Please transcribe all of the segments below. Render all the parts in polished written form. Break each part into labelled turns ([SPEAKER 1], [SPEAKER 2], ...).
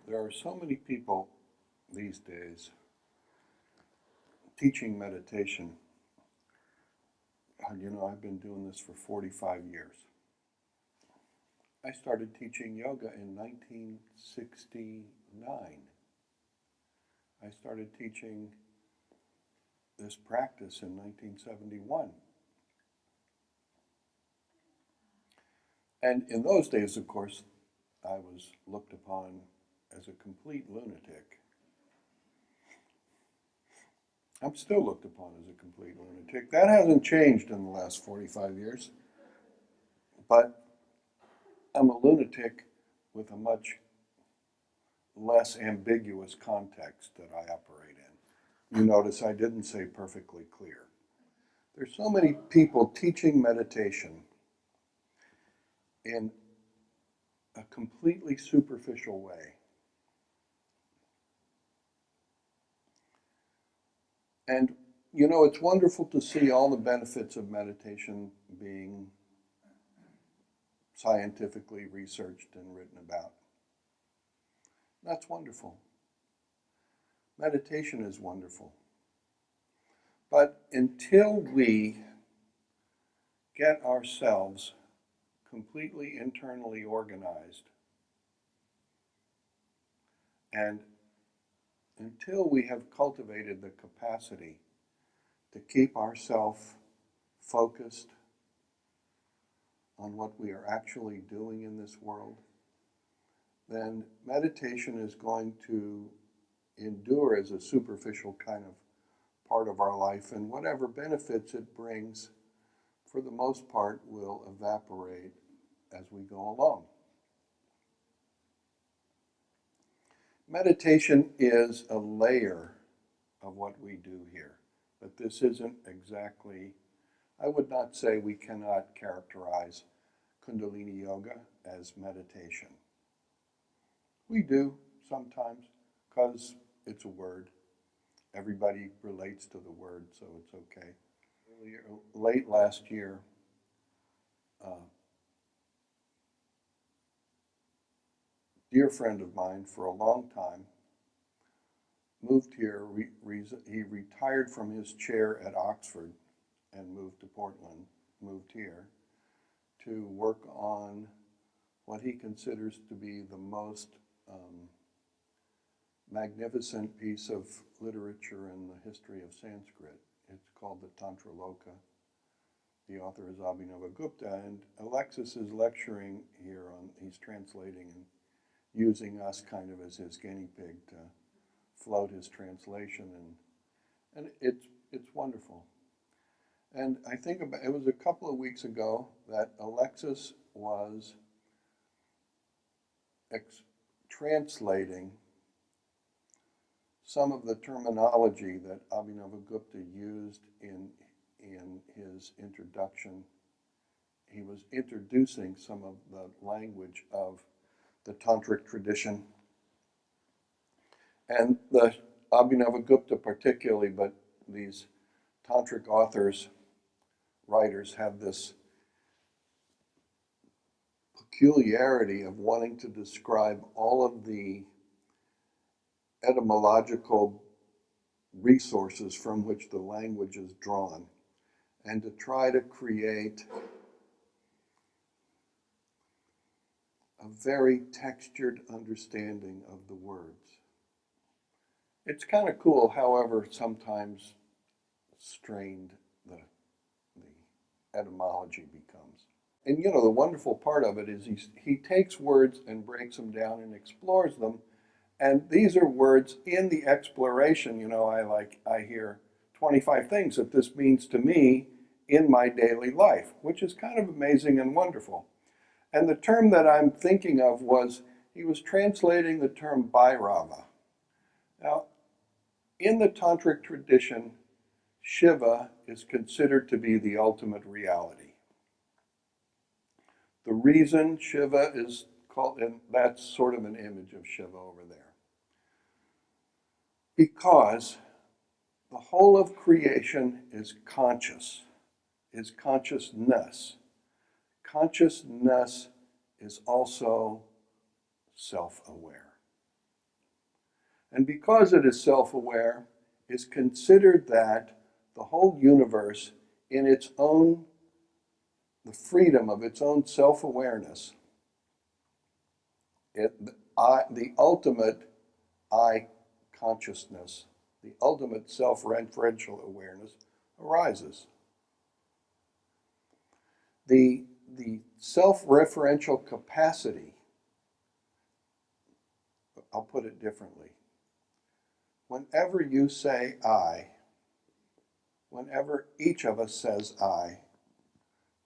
[SPEAKER 1] There are so many people these days teaching meditation. I've been doing this for 45 years. I started teaching yoga in 1969. I started teaching this practice in 1971. And in those days, of course, I was looked upon as a complete lunatic. I'm still looked upon as a complete lunatic. That hasn't changed in the last 45 years. But I'm a lunatic with a much less ambiguous context that I operate in. You notice I didn't say perfectly clear. There's so many people teaching meditation in a completely superficial way. And it's wonderful to see all the benefits of meditation being scientifically researched and written about. That's wonderful. Meditation is wonderful. But until we get ourselves completely internally organized, and until we have cultivated the capacity to keep ourselves focused on what we are actually doing in this world, then meditation is going to endure as a superficial kind of part of our life, and whatever benefits it brings, for the most part, will evaporate as we go along. Meditation is a layer of what we do here, but this isn't exactly, I would not say we cannot characterize Kundalini Yoga as meditation. We do sometimes, because it's a word. Everybody relates to the word, so it's okay. Late last year, dear friend of mine for a long time, moved here. He retired from his chair at Oxford and moved to Portland, moved here to work on what he considers to be the most magnificent piece of literature in the history of Sanskrit. It's called the Tantra Loka. The author is Abhinavagupta, and Alexis is lecturing here he's translating and using us kind of as his guinea pig to float his translation, and it's wonderful. And I think it was a couple of weeks ago that Alexis was translating some of the terminology that Abhinavagupta used in his introduction. He was introducing some of the language of the tantric tradition. And the Abhinavagupta particularly, but these tantric authors, writers, have this peculiarity of wanting to describe all of the etymological resources from which the language is drawn, and to try to create a very textured understanding of the words. It's kind of cool, however, sometimes strained the etymology becomes. And the wonderful part of it is he takes words and breaks them down and explores them. And these are words in the exploration. I hear 25 things that this means to me in my daily life, which is kind of amazing and wonderful. And the term that I'm thinking of he was translating the term Bhairava. Now, in the tantric tradition, Shiva is considered to be the ultimate reality. The reason Shiva is called, and that's sort of an image of Shiva over there, because the whole of creation is conscious, is consciousness. Consciousness is also self-aware. And because it is self-aware, is considered that the whole universe in its own, the freedom of its own self-awareness, the ultimate I consciousness, the ultimate self-referential awareness arises. The self-referential capacity, I'll put it differently. Whenever you say I, whenever each of us says I,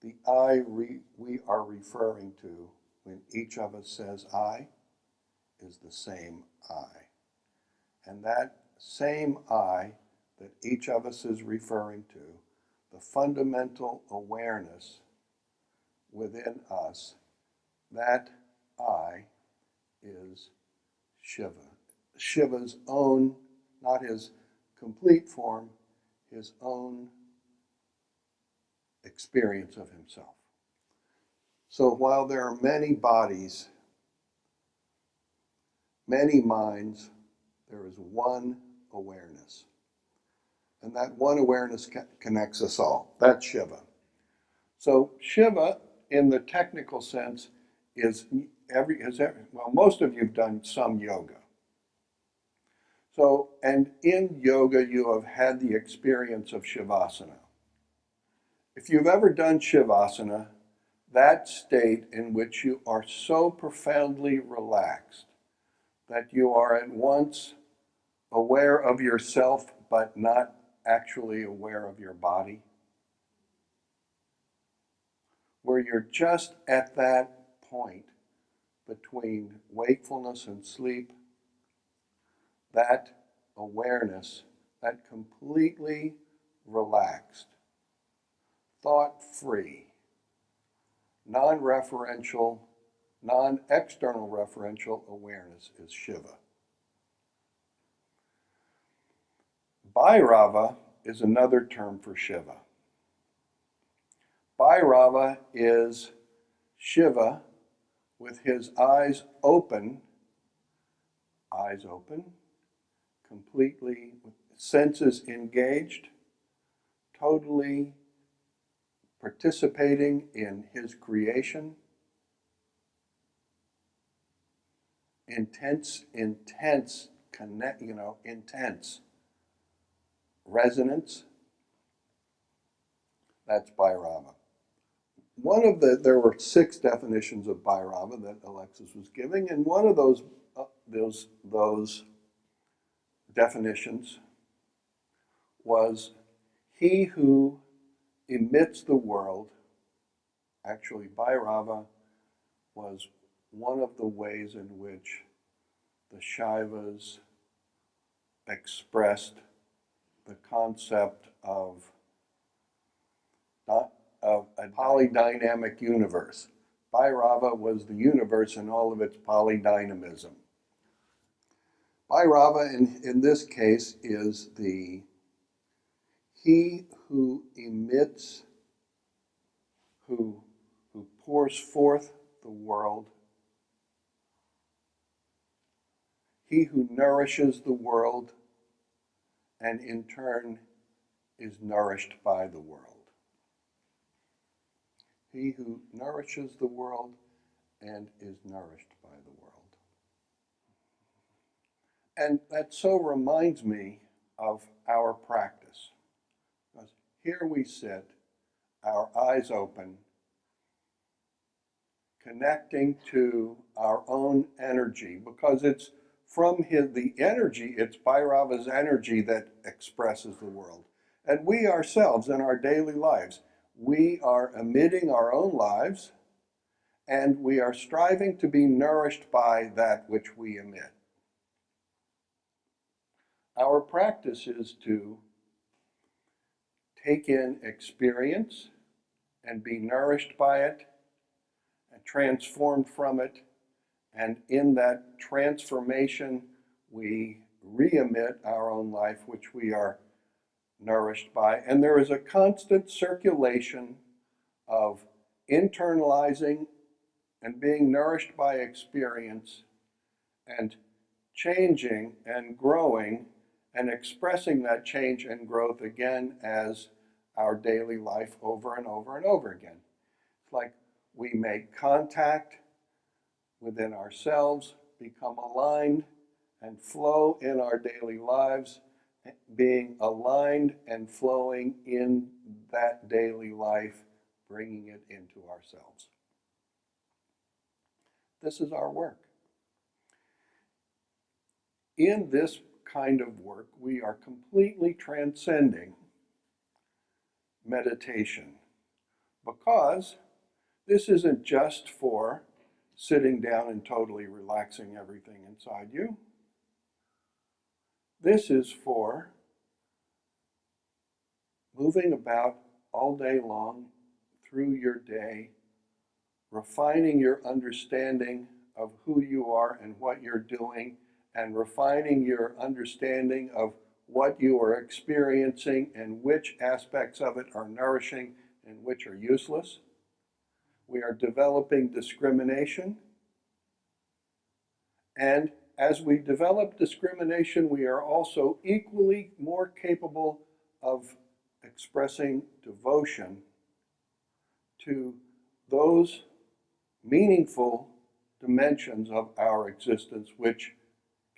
[SPEAKER 1] the I we are referring to when each of us says I is the same I. And that same I that each of us is referring to, the fundamental awareness within us, that I is Shiva. Shiva's own, not his complete form, his own experience of himself. So while there are many bodies, many minds, there is one awareness. And that one awareness connects us all. That's Shiva. So Shiva, in the technical sense, is well, most of you have done some yoga. So, and in yoga, you have had the experience of Shavasana. If you've ever done Shavasana, that state in which you are so profoundly relaxed that you are at once aware of yourself but not actually aware of your body, where you're just at that point between wakefulness and sleep, that awareness, that completely relaxed, thought-free, non-referential, non-external referential awareness is Shiva. Bhairava is another term for Shiva. Bhairava is Shiva with his eyes open, completely, senses engaged, totally participating in his creation, intense resonance. That's Bhairava. There were 6 definitions of Bhairava that Alexis was giving, and one of those definitions was he who emits the world. Actually, Bhairava was one of the ways in which the Shaivas expressed the concept of a polydynamic universe. Bhairava was the universe in all of its polydynamism. Bhairava in this case is he who emits, who pours forth the world, he who nourishes the world and in turn is nourished by the world. He who nourishes the world and is nourished by the world. And that so reminds me of our practice. Because here we sit, our eyes open, connecting to our own energy, because it's from the energy, it's Bhairava's energy that expresses the world. And we ourselves in our daily lives, we are emitting our own lives, and we are striving to be nourished by that which we emit. Our practice is to take in experience and be nourished by it and transformed from it. And in that transformation, we re-emit our own life, which we are nourished by. And there is a constant circulation of internalizing and being nourished by experience and changing and growing and expressing that change and growth again as our daily life over and over and over again. It's like we make contact within ourselves, become aligned, and flow in our daily lives, being aligned and flowing in that daily life, bringing it into ourselves. This is our work. In this kind of work, we are completely transcending meditation, because this isn't just for sitting down and totally relaxing everything inside you. This is for moving about all day long through your day, refining your understanding of who you are and what you're doing, and refining your understanding of what you are experiencing and which aspects of it are nourishing and which are useless. We are developing discrimination. And as we develop discrimination, we are also equally more capable of expressing devotion to those meaningful dimensions of our existence which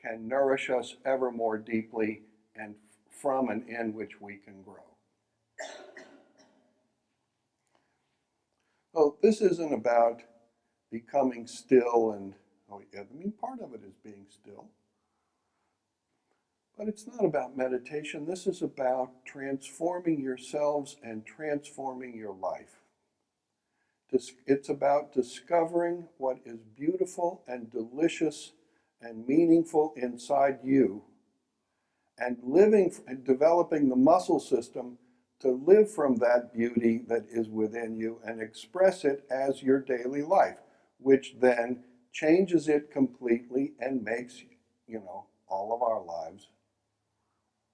[SPEAKER 1] can nourish us ever more deeply and from and in which we can grow. So this isn't about becoming still and, oh yeah, I mean, part of it is being still. But it's not about meditation. This is about transforming yourselves and transforming your life. It's about discovering what is beautiful and delicious and meaningful inside you, and living and developing the muscle system to live from that beauty that is within you and express it as your daily life, which then changes it completely and makes, all of our lives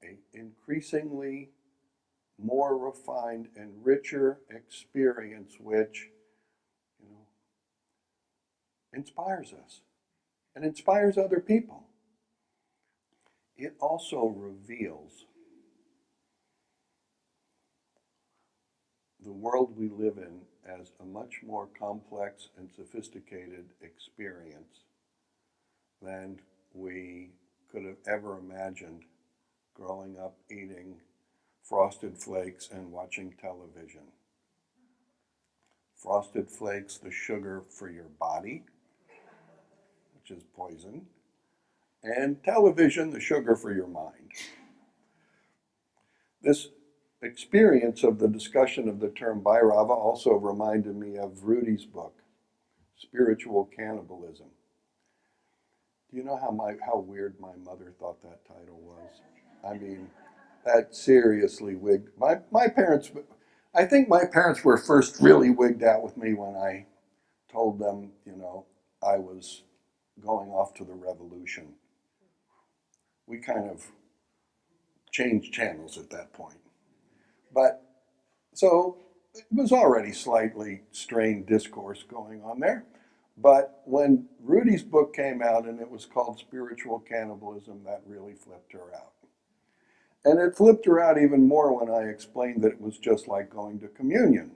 [SPEAKER 1] an increasingly more refined and richer experience, which, inspires us and inspires other people. It also reveals the world we live in as a much more complex and sophisticated experience than we could have ever imagined growing up eating Frosted Flakes and watching television. Frosted Flakes, the sugar for your body, which is poison, and television, the sugar for your mind. This experience of the discussion of the term Bhairava also reminded me of Rudi's book, Spiritual Cannibalism. Do you know how weird my mother thought that title was? I mean, that seriously wigged. My parents, I think my parents were first really wigged out with me when I told them, I was going off to the revolution. We kind of changed channels at that point. But so it was already slightly strained discourse going on there. But when Rudi's book came out and it was called Spiritual Cannibalism, that really flipped her out. And it flipped her out even more when I explained that it was just like going to communion.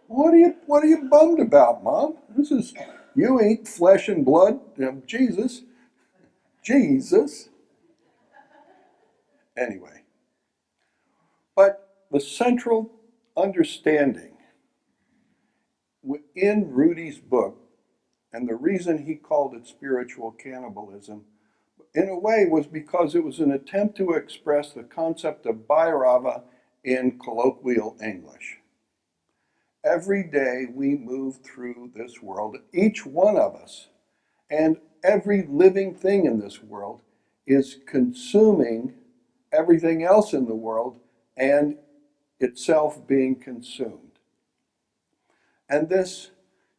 [SPEAKER 1] What are you bummed about, Mom? You eat flesh and blood of Jesus. Jesus. Anyway. But the central understanding within Rudi's book, and the reason he called it spiritual cannibalism, in a way was because it was an attempt to express the concept of Bhairava in colloquial English. Every day we move through this world, each one of us, and every living thing in this world is consuming everything else in the world and itself being consumed. And this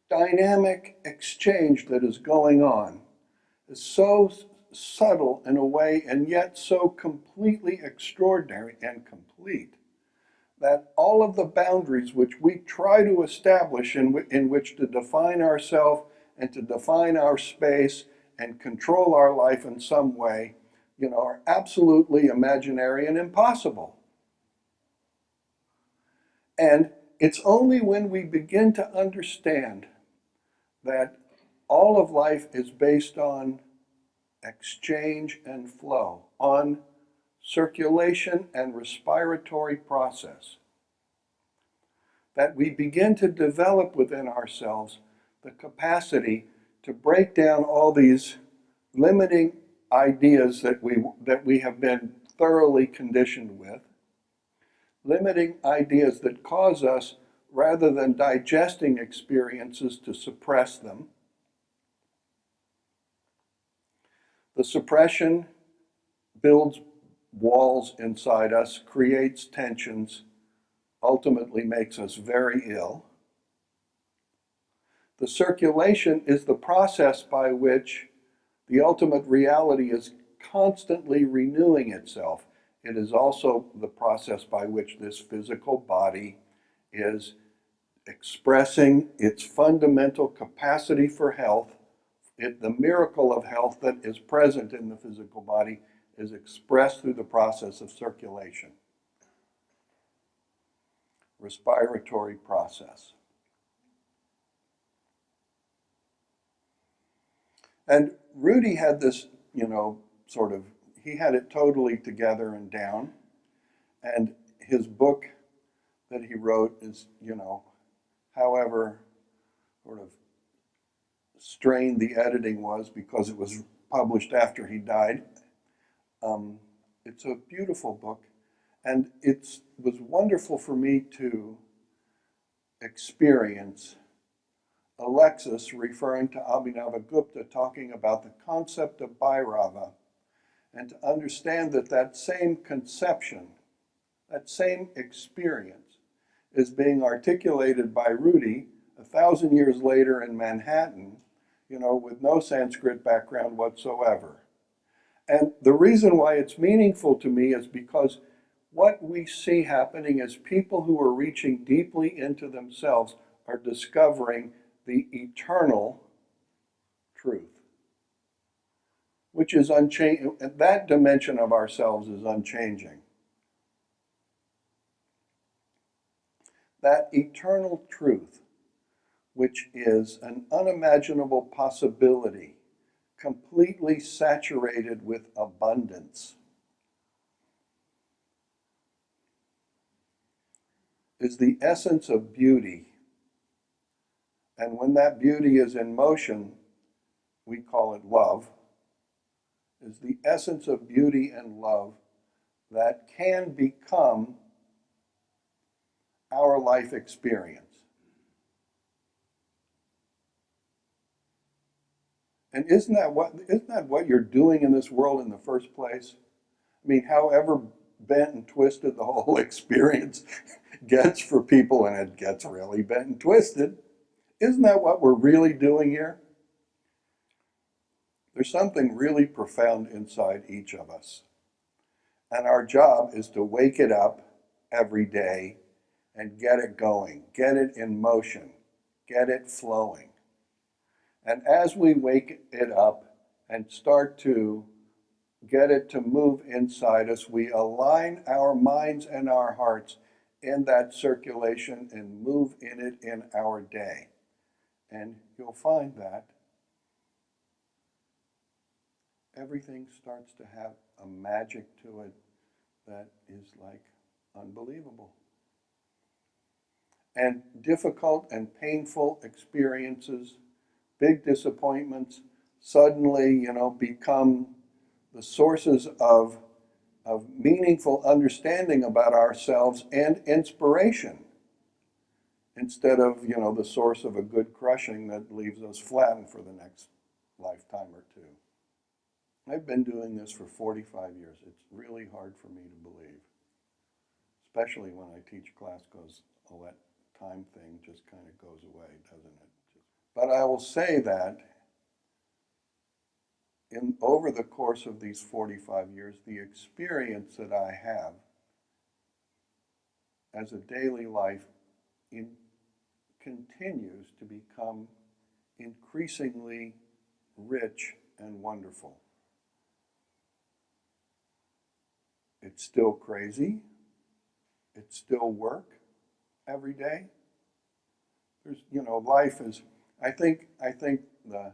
[SPEAKER 1] dynamic exchange that is going on is so subtle in a way and yet so completely extraordinary and complete that all of the boundaries which we try to establish in which to define ourselves and to define our space and control our life in some way, are absolutely imaginary and impossible. And it's only when we begin to understand that all of life is based on exchange and flow, on circulation and respiratory process, that we begin to develop within ourselves the capacity to break down all these limiting ideas that we have been thoroughly conditioned with, limiting ideas that cause us, rather than digesting experiences, to suppress them. The suppression builds walls inside us, creates tensions, ultimately makes us very ill. The circulation is the process by which the ultimate reality is constantly renewing itself. It is also the process by which this physical body is expressing its fundamental capacity for health. The miracle of health that is present in the physical body is expressed through the process of circulation, respiratory process. And Rudi had this, he had it totally together and down. And his book that he wrote is, however sort of strained the editing was because it was published after he died. It's a beautiful book, and it was wonderful for me to experience Alexis referring to Abhinavagupta talking about the concept of Bhairava, and to understand that that same conception, that same experience is being articulated by Rudi 1,000 years later in Manhattan, with no Sanskrit background whatsoever. And the reason why it's meaningful to me is because what we see happening is people who are reaching deeply into themselves are discovering the eternal truth, which is unchanging. That dimension of ourselves is unchanging. That eternal truth, which is an unimaginable possibility, completely saturated with abundance, is the essence of beauty. And when that beauty is in motion, we call it love, is the essence of beauty and love that can become our life experience. And isn't that what you're doing in this world in the first place? I mean, however bent and twisted the whole experience gets for people, and it gets really bent and twisted, isn't that what we're really doing here? There's something really profound inside each of us. And our job is to wake it up every day and get it going, get it in motion, get it flowing. And as we wake it up and start to get it to move inside us, we align our minds and our hearts in that circulation and move in it in our day. And you'll find that everything starts to have a magic to it that is like unbelievable. And difficult and painful experiences, big disappointments, suddenly, become the sources of meaningful understanding about ourselves and inspiration, instead of, the source of a good crushing that leaves us flattened for the next lifetime or two. I've been doing this for 45 years. It's really hard for me to believe, especially when I teach class, because all that time thing just kind of goes away, doesn't it? But I will say that over the course of these 45 years, the experience that I have as a daily life continues to become increasingly rich and wonderful. It's still crazy. It's still work every day. There's, life is, I think the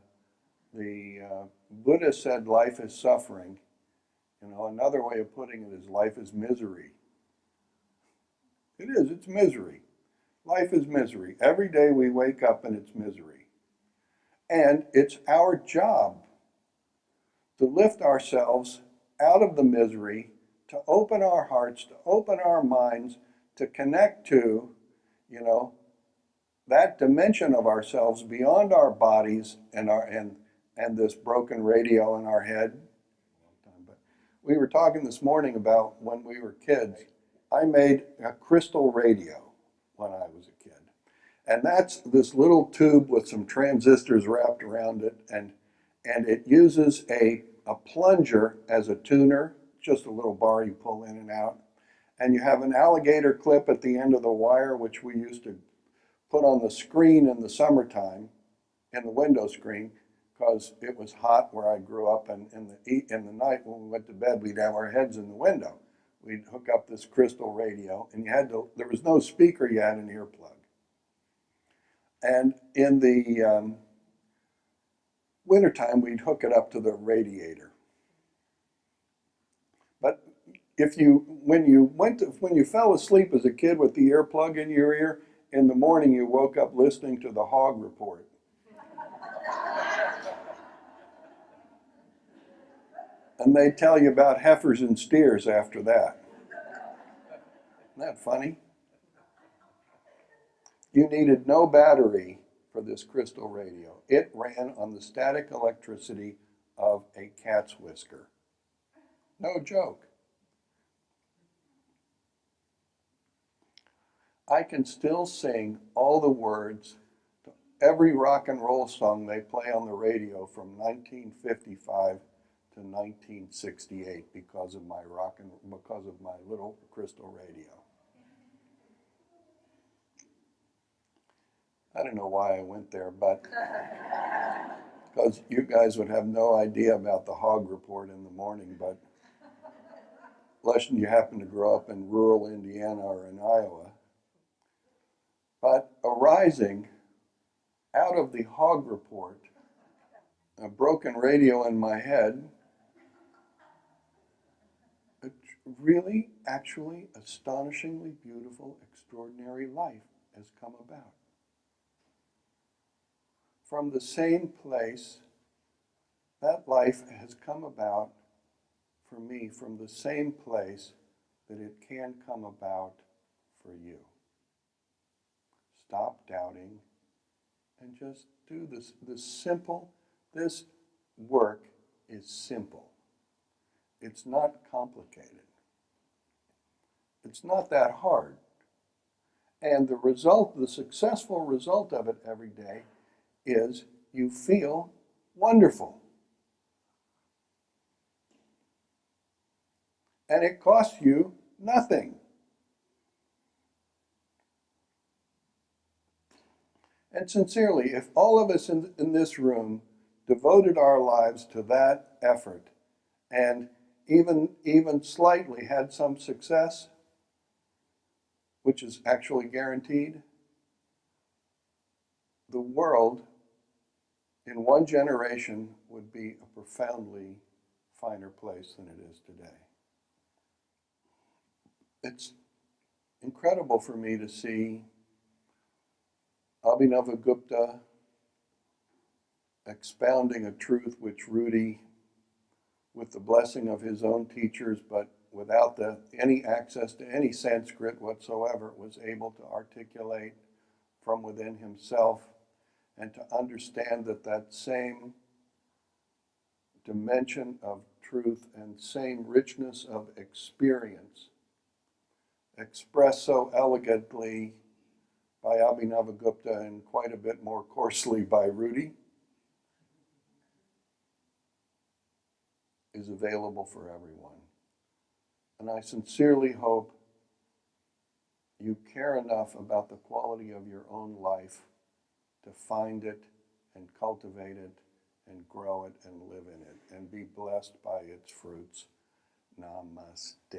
[SPEAKER 1] Buddha said life is suffering. Another way of putting it is life is misery. It is, it's misery. Life is misery. Every day we wake up and it's misery. And it's our job to lift ourselves out of the misery, to open our hearts, to open our minds, to connect to, that dimension of ourselves beyond our bodies and this broken radio in our head. But we were talking this morning about when we were kids. I made a crystal radio when I was a kid. And that's this little tube with some transistors wrapped around it, and it uses a plunger as a tuner, just a little bar you pull in and out. And you have an alligator clip at the end of the wire, which we used to put on the screen in the summertime, in the window screen, because it was hot where I grew up, and in the night when we went to bed, we'd have our heads in the window. We'd hook up this crystal radio, and there was no speaker, you had an earplug. And in the wintertime, we'd hook it up to the radiator. But when you fell asleep as a kid with the earplug in your ear, in the morning you woke up listening to the hog report. And they tell you about heifers and steers after that. Isn't that funny? You needed no battery for this crystal radio. It ran on the static electricity of a cat's whisker. No joke. I can still sing all the words to every rock and roll song they play on the radio from 1955 to 1968 because of my little crystal radio. I don't know why I went there, but because you guys would have no idea about the hog report in the morning, but unless you happen to grow up in rural Indiana or in Iowa. But arising out of the hog report, a broken radio in my head, a really, actually, astonishingly beautiful, extraordinary life has come about. From the same place, that life has come about for me from the same place that it can come about for you. Stop doubting and just do this. This work is simple. It's not complicated. It's not that hard. And the successful result of it every day is you feel wonderful. And it costs you nothing. And sincerely, if all of us in this room devoted our lives to that effort and even slightly had some success, which is actually guaranteed, the world in one generation would be a profoundly finer place than it is today. It's incredible for me to see Abhinavagupta expounding a truth which Rudi, with the blessing of his own teachers, but without any access to any Sanskrit whatsoever, was able to articulate from within himself, and to understand that same dimension of truth and same richness of experience expressed so elegantly by Abhinavagupta and quite a bit more coarsely by Rudi is available for everyone. And I sincerely hope you care enough about the quality of your own life to find it and cultivate it and grow it and live in it and be blessed by its fruits. Namaste.